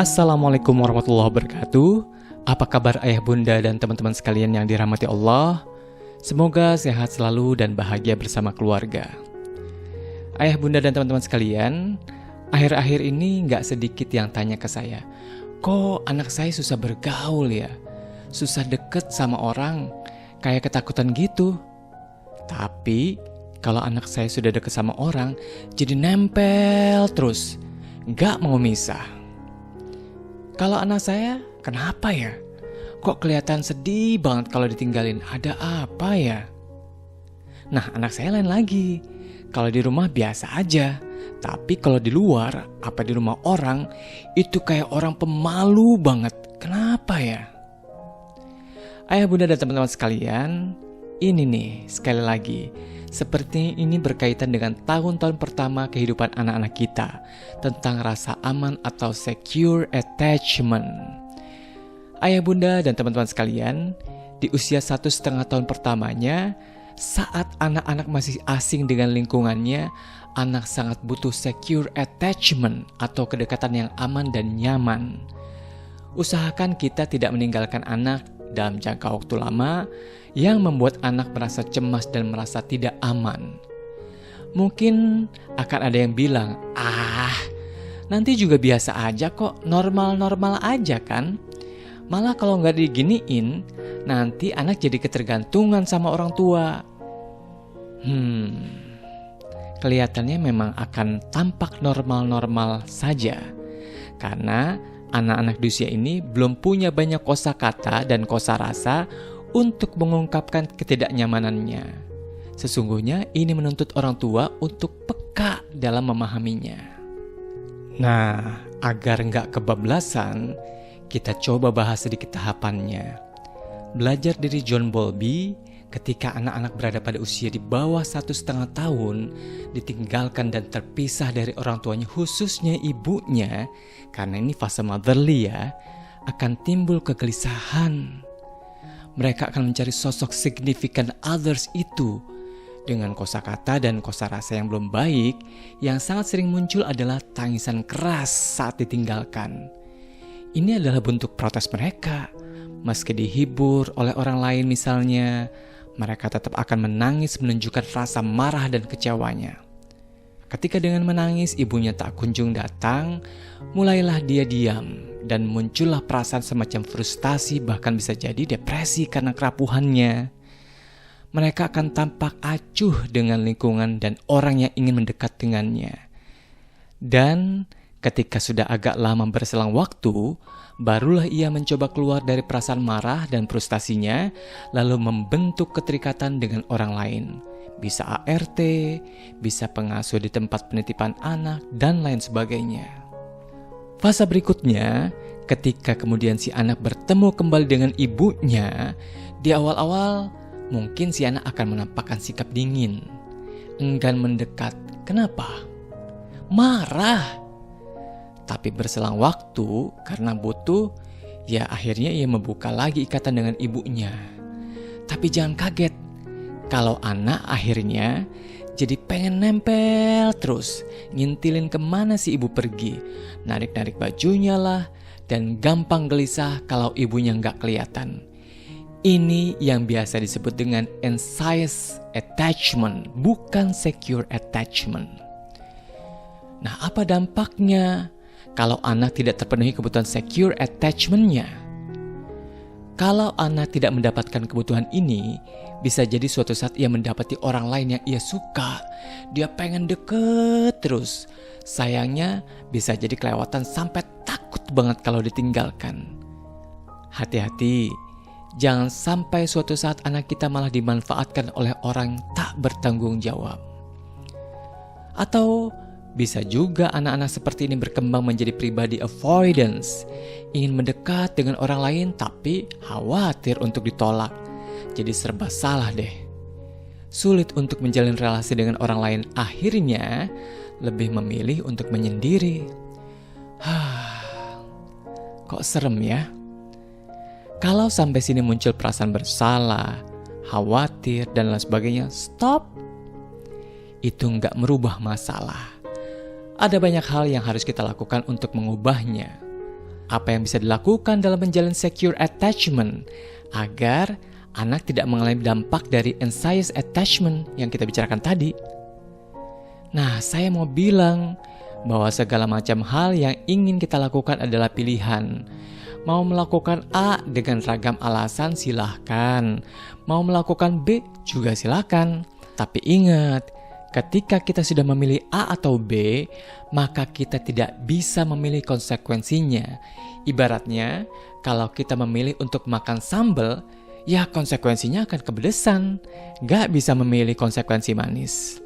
Assalamualaikum warahmatullahi wabarakatuh. Apa kabar ayah bunda dan teman-teman sekalian yang dirahmati Allah? Semoga sehat selalu dan bahagia bersama keluarga. Ayah bunda dan teman-teman sekalian, akhir-akhir ini gak sedikit yang tanya ke saya, kok anak saya susah bergaul ya? Susah deket sama orang, kayak ketakutan gitu. Tapi kalau anak saya sudah deket sama orang, jadi nempel terus, gak mau misah. Kalau anak saya, kenapa ya? Kok kelihatan sedih banget kalau ditinggalin? Ada apa ya? Nah, anak saya lain lagi. Kalau di rumah biasa aja. Tapi kalau di luar, apa di rumah orang, itu kayak orang pemalu banget. Kenapa ya? Ayah bunda dan teman-teman sekalian, ini nih sekali lagi. Seperti ini berkaitan dengan tahun-tahun pertama kehidupan anak-anak kita tentang rasa aman atau secure attachment. Ayah bunda dan teman-teman sekalian, di usia 1,5 tahun pertamanya, saat anak-anak masih asing dengan lingkungannya, anak sangat butuh secure attachment atau kedekatan yang aman dan nyaman. Usahakan kita tidak meninggalkan anak dalam jangka waktu lama yang membuat anak merasa cemas dan merasa tidak aman. Mungkin akan ada yang bilang, nanti juga biasa aja kok, normal-normal aja kan. Malah kalau nggak diginiin, nanti anak jadi ketergantungan sama orang tua. Kelihatannya memang akan tampak normal-normal saja. Karena anak-anak di usia ini belum punya banyak kosakata dan kosarasa untuk mengungkapkan ketidaknyamanannya. Sesungguhnya ini menuntut orang tua untuk peka dalam memahaminya. Nah, agar nggak kebablasan, kita coba bahas sedikit tahapannya. Belajar dari John Bowlby, ketika anak-anak berada pada usia di bawah 1,5 tahun, ditinggalkan dan terpisah dari orang tuanya, khususnya ibunya, karena ini fase motherly ya, akan timbul kegelisahan. Mereka akan mencari sosok significant others itu. Dengan kosakata dan kosarasa yang belum baik, yang sangat sering muncul adalah tangisan keras saat ditinggalkan. Ini adalah bentuk protes mereka. Meski dihibur oleh orang lain misalnya, mereka tetap akan menangis menunjukkan rasa marah dan kecewanya. Ketika dengan menangis ibunya tak kunjung datang, mulailah dia diam dan muncullah perasaan semacam frustasi, bahkan bisa jadi depresi karena kerapuhannya. Mereka akan tampak acuh dengan lingkungan dan orang yang ingin mendekat dengannya. Dan ketika sudah agak lama berselang waktu, barulah ia mencoba keluar dari perasaan marah dan frustasinya, lalu membentuk keterikatan dengan orang lain. Bisa ART, bisa pengasuh di tempat penitipan anak, dan lain sebagainya. Fase berikutnya, ketika kemudian si anak bertemu kembali dengan ibunya, di awal-awal mungkin si anak akan menampakkan sikap dingin, enggan mendekat. Kenapa? Marah. Tapi berselang waktu, karena butuh, ya akhirnya ia membuka lagi ikatan dengan ibunya. Tapi jangan kaget, kalau anak akhirnya jadi pengen nempel terus, ngintilin kemana si ibu pergi, narik-narik bajunya lah, dan gampang gelisah kalau ibunya nggak kelihatan. Ini yang biasa disebut dengan anxious attachment, bukan secure attachment. Nah, apa dampaknya kalau anak tidak terpenuhi kebutuhan secure attachment-nya? Kalau anak tidak mendapatkan kebutuhan ini, bisa jadi suatu saat ia mendapati orang lain yang ia suka. Dia pengen deket terus. Sayangnya bisa jadi kelewatan sampai takut banget kalau ditinggalkan. Hati-hati, jangan sampai suatu saat anak kita malah dimanfaatkan oleh orang tak bertanggung jawab. Atau bisa juga anak-anak seperti ini berkembang menjadi pribadi avoidance, ingin mendekat dengan orang lain tapi khawatir untuk ditolak. Jadi serba salah deh. Sulit untuk menjalin relasi dengan orang lain, akhirnya lebih memilih untuk menyendiri. Kok serem ya? Kalau sampai sini muncul perasaan bersalah, khawatir, dan lain sebagainya, stop. Itu nggak merubah masalah. Ada banyak hal yang harus kita lakukan untuk mengubahnya. apa yang bisa dilakukan dalam menjalin secure attachment agar anak tidak mengalami dampak dari anxious attachment yang kita bicarakan tadi. Nah, saya mau bilang bahwa segala macam hal yang ingin kita lakukan adalah pilihan. Mau melakukan A dengan ragam alasan silahkan, mau melakukan B juga silahkan. Tapi ingat, ketika kita sudah memilih A atau B, maka kita tidak bisa memilih konsekuensinya. Ibaratnya, kalau kita memilih untuk makan sambal, ya konsekuensinya akan kepedesan. Gak bisa memilih konsekuensi manis.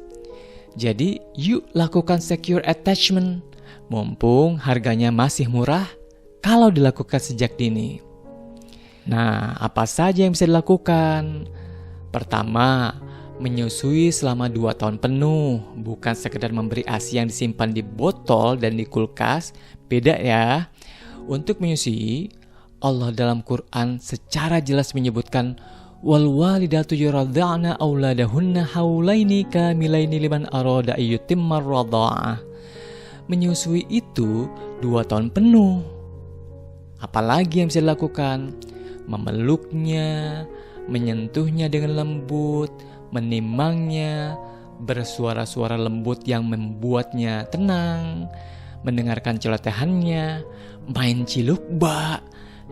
Jadi, yuk lakukan secure attachment. Mumpung harganya masih murah, kalau dilakukan sejak dini. Nah, apa saja yang bisa dilakukan? Pertama, menyusui selama 2 tahun penuh, bukan sekedar memberi ASI yang disimpan di botol dan di kulkas. Beda ya. Untuk menyusui, Allah dalam Quran secara jelas menyebutkan wal walidatu yuradza'na auladahunna haulaini kamilaini liman arada ayyutimmar radha'ah. Menyusui itu 2 tahun penuh. Apalagi yang bisa dilakukan? Memeluknya, menyentuhnya dengan lembut, menimangnya, bersuara-suara lembut yang membuatnya tenang, mendengarkan celotehannya, main ciluk bak,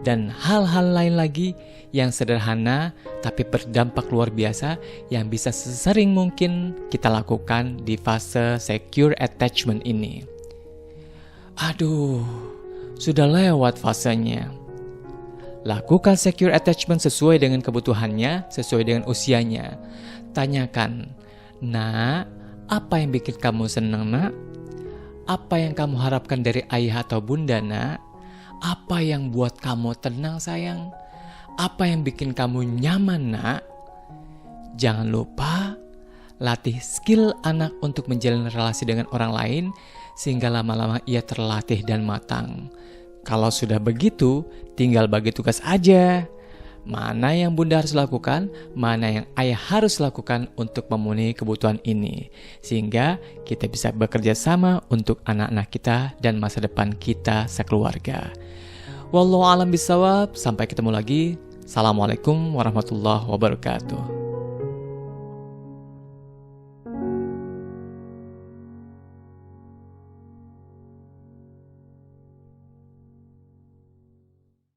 dan hal-hal lain lagi yang sederhana tapi berdampak luar biasa yang bisa sesering mungkin kita lakukan di fase secure attachment ini. Aduh, sudah lewat fasenya. Lakukan secure attachment sesuai dengan kebutuhannya, sesuai dengan usianya. Tanyakan, nak, apa yang bikin kamu senang, nak? Apa yang kamu harapkan dari ayah atau bunda, nak? Apa yang buat kamu tenang, sayang? Apa yang bikin kamu nyaman, nak? Jangan lupa, latih skill anak untuk menjalin relasi dengan orang lain, sehingga lama-lama ia terlatih dan matang. Kalau sudah begitu, tinggal bagi tugas aja. Mana yang bunda harus lakukan, mana yang ayah harus lakukan untuk memenuhi kebutuhan ini. Sehingga kita bisa bekerja sama untuk anak-anak kita dan masa depan kita sekeluarga. Wallahu a'lam bishawab. Sampai ketemu lagi. Assalamualaikum warahmatullahi wabarakatuh.